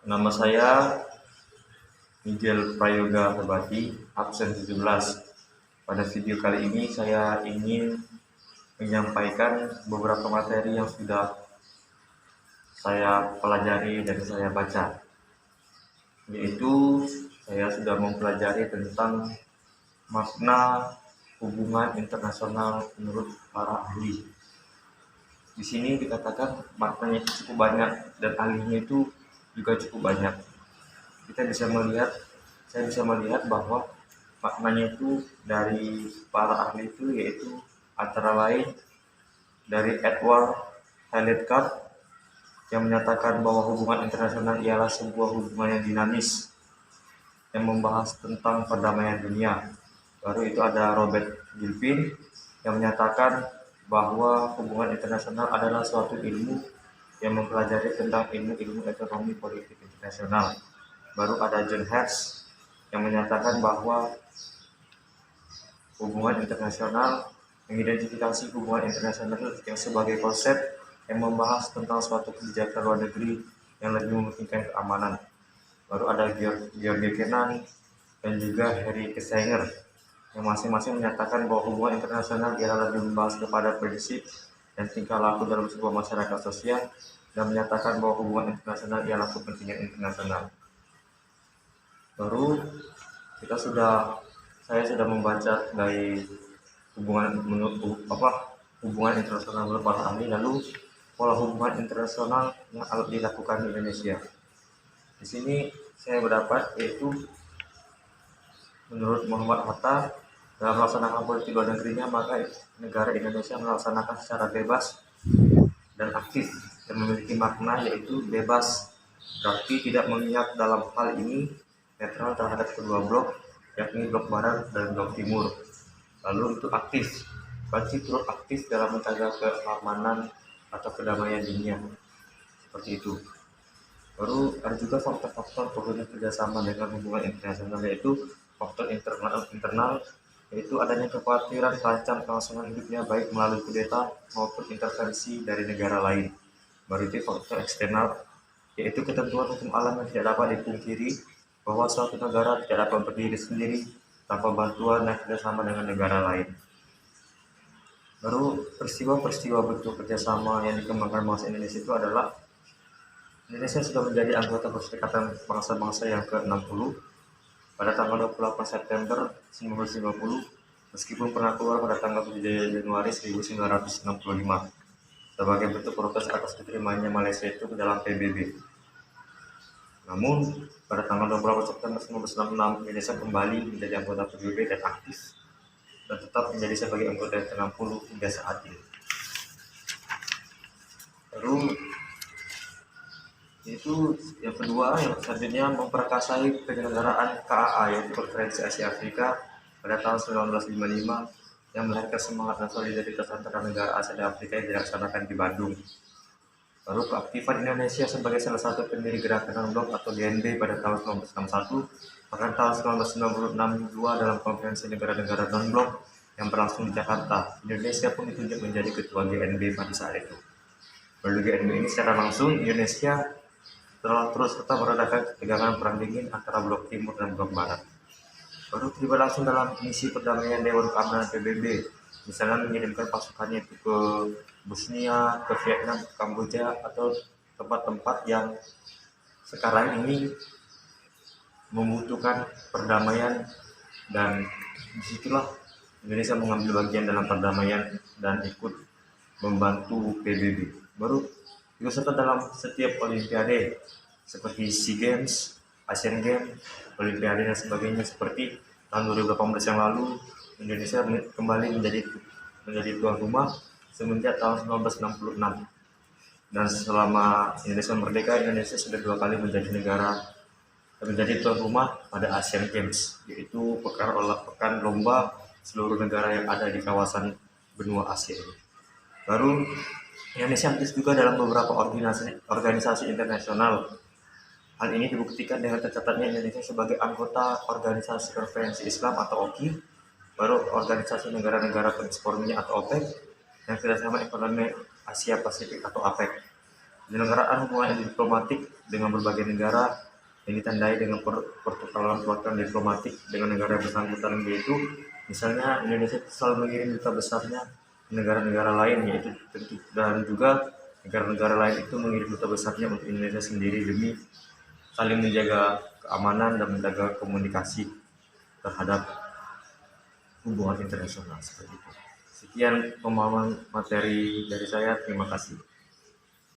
Nama saya Miguel Prayoga Herbati, absen 17. Pada video kali ini saya ingin menyampaikan beberapa materi yang sudah saya pelajari dan saya baca, yaitu saya sudah mempelajari tentang makna hubungan internasional menurut para ahli. Di sini dikatakan maknanya itu cukup banyak dan ahlinya itu juga cukup banyak. Saya bisa melihat bahwa maknanya itu dari para ahli itu yaitu antara lain dari Edward Hillard yang menyatakan bahwa hubungan internasional ialah sebuah hubungan yang dinamis yang membahas tentang perdamaian dunia. Baru itu ada Robert Gilpin yang menyatakan bahwa hubungan internasional adalah suatu ilmu yang mempelajari tentang ilmu-ilmu ekonomi politik internasional. Baru ada John Hertz yang menyatakan bahwa hubungan internasional mengidentifikasi hubungan internasional yang sebagai konsep yang membahas tentang suatu kebijakan luar negeri yang lebih memungkinkan keamanan. Baru ada George Kennan dan juga Harry Kissinger yang masing-masing menyatakan bahwa hubungan internasional ialah lebih membahas kepada prinsip dan tingkah laku dalam sebuah masyarakat sosial dan menyatakan bahwa hubungan internasional ialah kepentingan internasional. Baru saya sudah membaca dari hubungan internasional menurut para ahli, lalu pola hubungan internasional yang dilakukan di Indonesia. Di sini saya berdapat yaitu menurut Muhammad Hatta, dalam melaksanakan politik luar negerinya, maka negara Indonesia melaksanakan secara bebas dan aktif dan memiliki makna yaitu bebas, berarti tidak mengikat dalam hal ini netral terhadap kedua blok, yakni blok barat dan blok timur. Lalu untuk aktif, berarti turut aktif dalam menjaga keamanan atau kedamaian dunia, seperti itu. Baru ada juga faktor-faktor perlunya kerjasama dengan hubungan internasional, yaitu faktor internal yaitu adanya kekhawatiran terancam kelangsungan hidupnya baik melalui kudeta maupun intervensi dari negara lain. Baru itu faktor eksternal, yaitu ketentuan hukum alam yang tidak dapat dipungkiri bahwa suatu negara tidak dapat berdiri sendiri tanpa bantuan dan kerjasama dengan negara lain. Baru peristiwa-peristiwa bentuk kerjasama yang dikembangkan bangsa Indonesia itu adalah Indonesia sudah menjadi anggota Perserikatan Bangsa-Bangsa yang ke-60 pada tanggal 28 September 1950, meskipun pernah keluar pada tanggal 7 Januari 1965 sebagai bentuk protes atas diterimanya Malaysia itu ke dalam PBB. Namun, pada tanggal 28 September 1966, Indonesia kembali menjadi anggota PBB dan aktif dan tetap menjadi sebagai anggota yang ke-60 hingga saat ini. Lalu itu yang kedua, yang selanjutnya memperkasai penyelenggaraan KAA yaitu Konferensi Asia Afrika pada tahun 1955 yang melahirkan semangat dan solidaritas antara negara Asia dan Afrika yang dilaksanakan di Bandung. Baru keaktifan Indonesia sebagai salah satu pendiri gerakan non-blok atau GNB pada tahun 1961, bahkan tahun 1962 dalam konferensi negara-negara non-blok yang berlangsung di Jakarta, Indonesia pun ditunjuk menjadi ketua GNB pada saat itu. Baru GNB ini secara langsung Indonesia telah terus serta meredakan ketegangan perang dingin antara blok timur dan blok barat. Baru terlibat langsung dalam misi perdamaian Dewan Keamanan PBB, misalnya mengirimkan pasukannya ke Bosnia, ke Vietnam, ke Kamboja, atau tempat-tempat yang sekarang ini membutuhkan perdamaian, dan disitulah Indonesia mengambil bagian dalam perdamaian dan ikut membantu PBB. Baru ikut serta dalam setiap olimpiade seperti SEA Games, Asian Games, Olimpiade dan sebagainya. Seperti tahun 2018 yang lalu, Indonesia kembali menjadi tuan rumah semenjak tahun 1966. Dan selama Indonesia merdeka, Indonesia sudah 2 kali menjadi tuan rumah pada Asian Games, yaitu pekan lomba seluruh negara yang ada di kawasan benua Asia ini. Baru Indonesia aktif juga dalam beberapa organisasi internasional. Hal ini dibuktikan dengan tercatatnya Indonesia sebagai anggota Organisasi Konferensi Islam atau OKI, baru Organisasi Negara-Negara Pengekspor Minyak atau OPEC, dan Kerjasama Ekonomi Asia Pasifik atau APEC. Penyelenggaraan hubungan diplomatik dengan berbagai negara yang ditandai dengan pertukaran diplomatik dengan negara bersangkutan, yaitu misalnya Indonesia selalu mengirim duta besarnya ke negara-negara lain, yaitu tentu, dan juga negara-negara lain itu mengirim duta besarnya untuk Indonesia sendiri demi saling menjaga keamanan dan menjaga komunikasi terhadap hubungan internasional seperti itu. Sekian pemahaman materi dari saya, terima kasih.